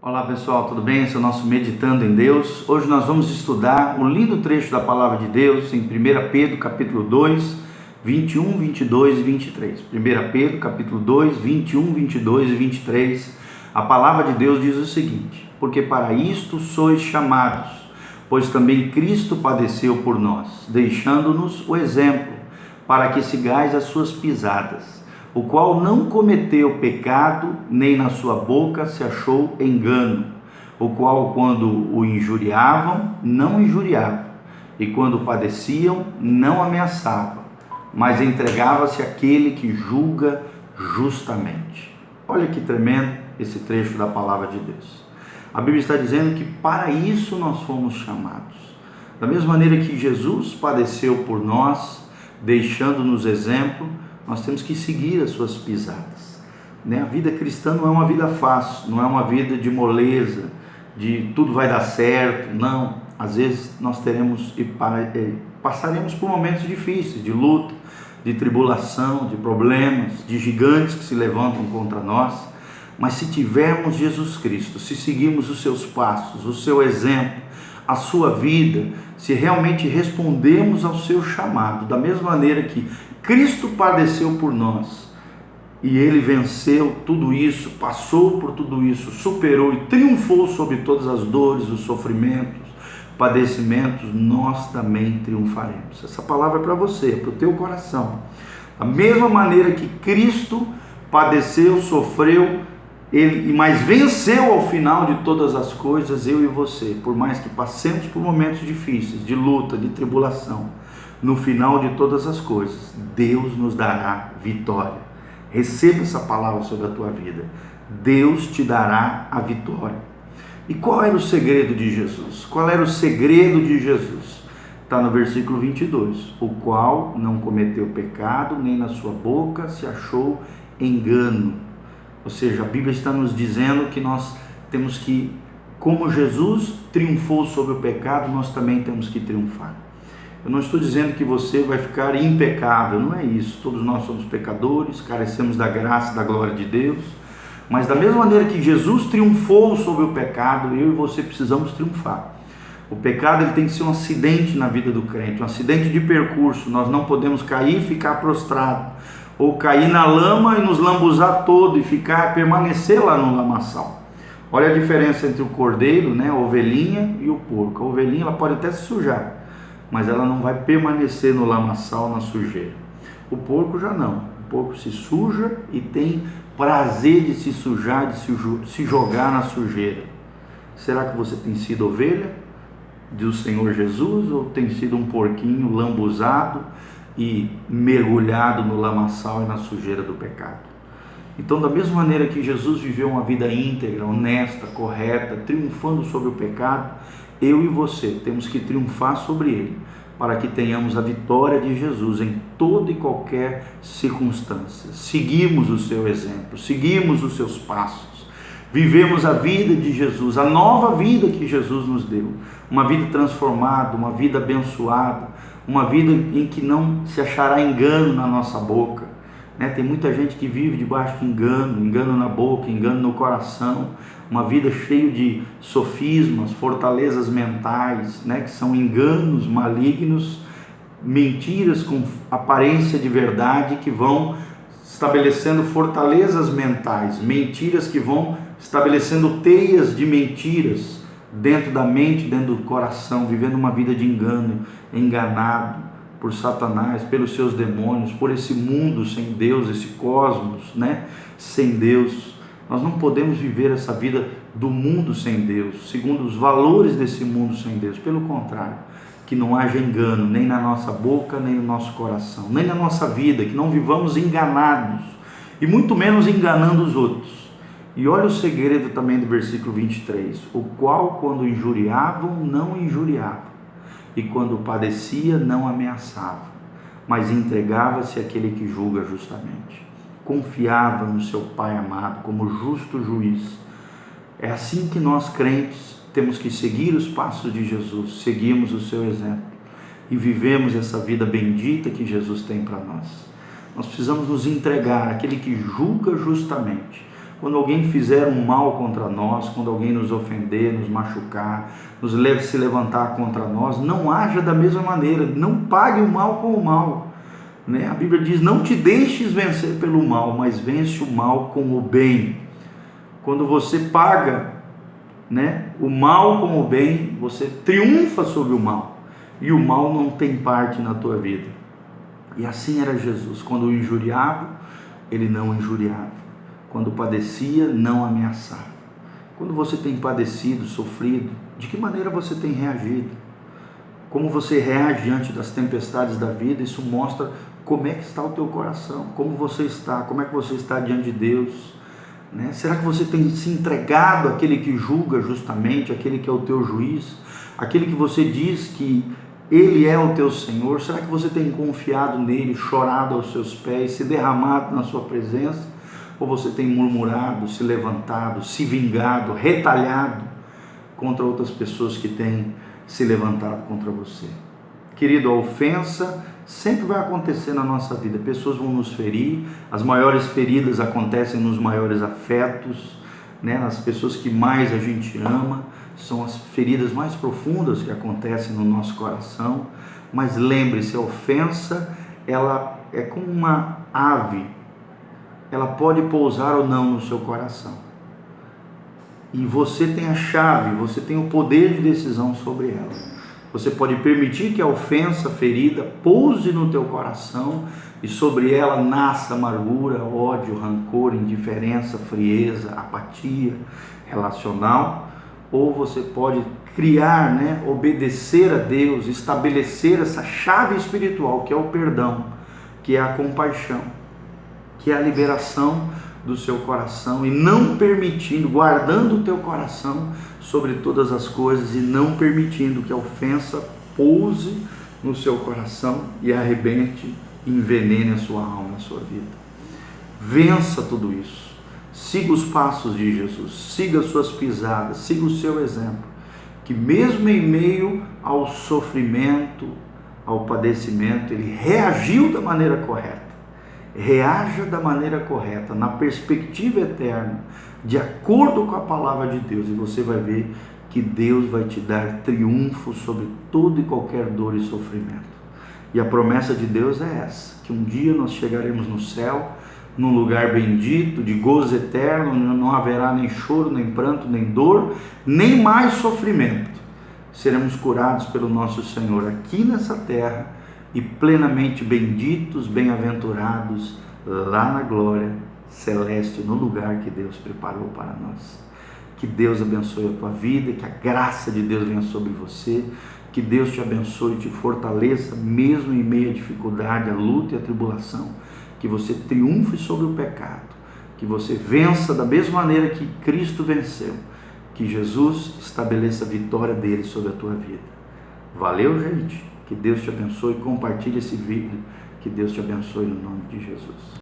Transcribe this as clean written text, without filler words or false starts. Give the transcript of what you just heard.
Olá pessoal, tudo bem? Esse é o nosso Meditando em Deus. Hoje nós vamos estudar um lindo trecho da Palavra de Deus em 1 Pedro capítulo 2, 21, 22 e 23. 1 Pedro capítulo 2, 21, 22 e 23. A Palavra de Deus diz o seguinte: porque para isto sois chamados, pois também Cristo padeceu por nós, deixando-nos o exemplo, para que sigais as suas pisadas, o qual não cometeu pecado, nem na sua boca se achou engano, o qual, quando o injuriavam, não injuriava, e quando padeciam, não ameaçava, mas entregava-se àquele que julga justamente. Olha que tremendo esse trecho da Palavra de Deus. A Bíblia está dizendo que para isso nós fomos chamados. Da mesma maneira que Jesus padeceu por nós, deixando-nos exemplo, nós temos que seguir as suas pisadas. A vida cristã não é uma vida fácil, não é uma vida de moleza, de tudo vai dar certo, não. Às vezes nós passaremos por momentos difíceis, de luta, de tribulação, de problemas, de gigantes que se levantam contra nós, mas se tivermos Jesus Cristo, se seguirmos os seus passos, o seu exemplo, a sua vida, se realmente respondermos ao seu chamado, da mesma maneira que Cristo padeceu por nós, e Ele venceu tudo isso, passou por tudo isso, superou e triunfou sobre todas as dores, os sofrimentos, padecimentos, nós também triunfaremos. Essa palavra é para você, é para o teu coração. Da mesma maneira que Cristo padeceu, sofreu, mas venceu ao final de todas as coisas, eu e você, por mais que passemos por momentos difíceis, de luta, de tribulação, no final de todas as coisas, Deus nos dará vitória. Receba essa palavra sobre a tua vida. Deus te dará a vitória. E qual era o segredo de Jesus? Qual era o segredo de Jesus? Está no versículo 22. O qual não cometeu pecado, nem na sua boca se achou engano. Ou seja, a Bíblia está nos dizendo que nós temos que, como Jesus triunfou sobre o pecado, nós também temos que triunfar. Eu não estou dizendo que você vai ficar impecável, não é isso. Todos nós somos pecadores, carecemos da graça e da glória de Deus. Mas da mesma maneira que Jesus triunfou sobre o pecado, eu e você precisamos triunfar. O pecado ele tem que ser um acidente na vida do crente, um acidente de percurso. Nós não podemos cair e ficar prostrado, ou cair na lama e nos lambuzar todo e permanecer lá no lamaçal. Olha a diferença entre o cordeiro, a ovelhinha e o porco. A ovelhinha ela pode até se sujar, mas ela não vai permanecer no lamaçal, na sujeira. O porco já não. O porco se suja e tem prazer de se sujar, de se jogar na sujeira. Será que você tem sido ovelha do Senhor Jesus ou tem sido um porquinho lambuzado e mergulhado no lamaçal e na sujeira do pecado? Então, da mesma maneira que Jesus viveu uma vida íntegra, honesta, correta, triunfando sobre o pecado, eu e você temos que triunfar sobre ele, para que tenhamos a vitória de Jesus em toda e qualquer circunstância. Seguimos o seu exemplo, seguimos os seus passos, vivemos a vida de Jesus, a nova vida que Jesus nos deu, uma vida transformada, uma vida abençoada, uma vida em que não se achará engano na nossa boca. Tem muita gente que vive debaixo de engano na boca, engano no coração, uma vida cheia de sofismas, fortalezas mentais, que são enganos malignos, mentiras com aparência de verdade que vão estabelecendo fortalezas mentais, mentiras que vão estabelecendo teias de mentiras dentro da mente, dentro do coração, vivendo uma vida de engano, enganado por Satanás, pelos seus demônios, por esse mundo sem Deus, esse cosmos, sem Deus. Nós não podemos viver essa vida do mundo sem Deus, segundo os valores desse mundo sem Deus. Pelo contrário, que não haja engano, nem na nossa boca, nem no nosso coração, nem na nossa vida, que não vivamos enganados, e muito menos enganando os outros. E olha o segredo também do versículo 23, o qual quando injuriavam, não injuriava, e quando padecia, não ameaçava, mas entregava-se àquele que julga justamente. Confiava no seu Pai amado como justo juiz. É assim que nós crentes temos que seguir os passos de Jesus, seguimos o seu exemplo e vivemos essa vida bendita que Jesus tem para nós. Nós precisamos nos entregar àquele que julga justamente, quando alguém fizer um mal contra nós, quando alguém nos ofender, nos machucar, se levantar contra nós, não haja da mesma maneira, não pague o mal com o mal. Né? A Bíblia diz, não te deixes vencer pelo mal, mas vence o mal com o bem. Quando você paga, né, o mal com o bem, você triunfa sobre o mal, e o mal não tem parte na tua vida. E assim era Jesus, quando o injuriava, ele não injuriava, quando padecia, não ameaçava. Quando você tem padecido, sofrido, de que maneira você tem reagido? Como você reage diante das tempestades da vida? Isso mostra como é que está o teu coração, como você está, como é que você está diante de Deus, né? Será que você tem se entregado àquele que julga justamente, àquele que é o teu juiz, aquele que você diz que Ele é o teu Senhor? Será que você tem confiado nele, chorado aos seus pés, se derramado na sua presença? Ou você tem murmurado, se levantado, se vingado, retalhado contra outras pessoas que têm se levantado contra você? Querido, a ofensa sempre vai acontecer na nossa vida. Pessoas vão nos ferir, as maiores feridas acontecem nos maiores afetos, né? Nas pessoas que mais a gente ama, são as feridas mais profundas que acontecem no nosso coração. Mas lembre-se, a ofensa, ela é como uma ave, ela pode pousar ou não no seu coração. E você tem a chave, você tem o poder de decisão sobre ela. Você pode permitir que a ofensa, a ferida, pouse no teu coração e sobre ela nasça amargura, ódio, rancor, indiferença, frieza, apatia relacional. Ou você pode criar, né, obedecer a Deus, estabelecer essa chave espiritual que é o perdão, que é a compaixão, que é a liberação do seu coração, e não permitindo, guardando o teu coração sobre todas as coisas e não permitindo que a ofensa pouse no seu coração e arrebente, envenene a sua alma, a sua vida. Vença tudo isso. Siga os passos de Jesus, siga as suas pisadas, siga o seu exemplo, que mesmo em meio ao sofrimento, ao padecimento, ele reagiu da maneira correta. Reaja da maneira correta, na perspectiva eterna, de acordo com a palavra de Deus, e você vai ver que Deus vai te dar triunfo sobre toda e qualquer dor e sofrimento. E a promessa de Deus é essa, que um dia nós chegaremos no céu, num lugar bendito, de gozo eterno, não haverá nem choro, nem pranto, nem dor, nem mais sofrimento. Seremos curados pelo nosso Senhor aqui nessa terra, e plenamente benditos, bem-aventurados lá na glória celeste, no lugar que Deus preparou para nós. Que Deus abençoe a tua vida, que a graça de Deus venha sobre você, que Deus te abençoe e te fortaleça, mesmo em meio à dificuldade, à luta e à tribulação, que você triunfe sobre o pecado, que você vença da mesma maneira que Cristo venceu, que Jesus estabeleça a vitória dele sobre a tua vida. Valeu, gente? Que Deus te abençoe, compartilhe esse vídeo, que Deus te abençoe no nome de Jesus.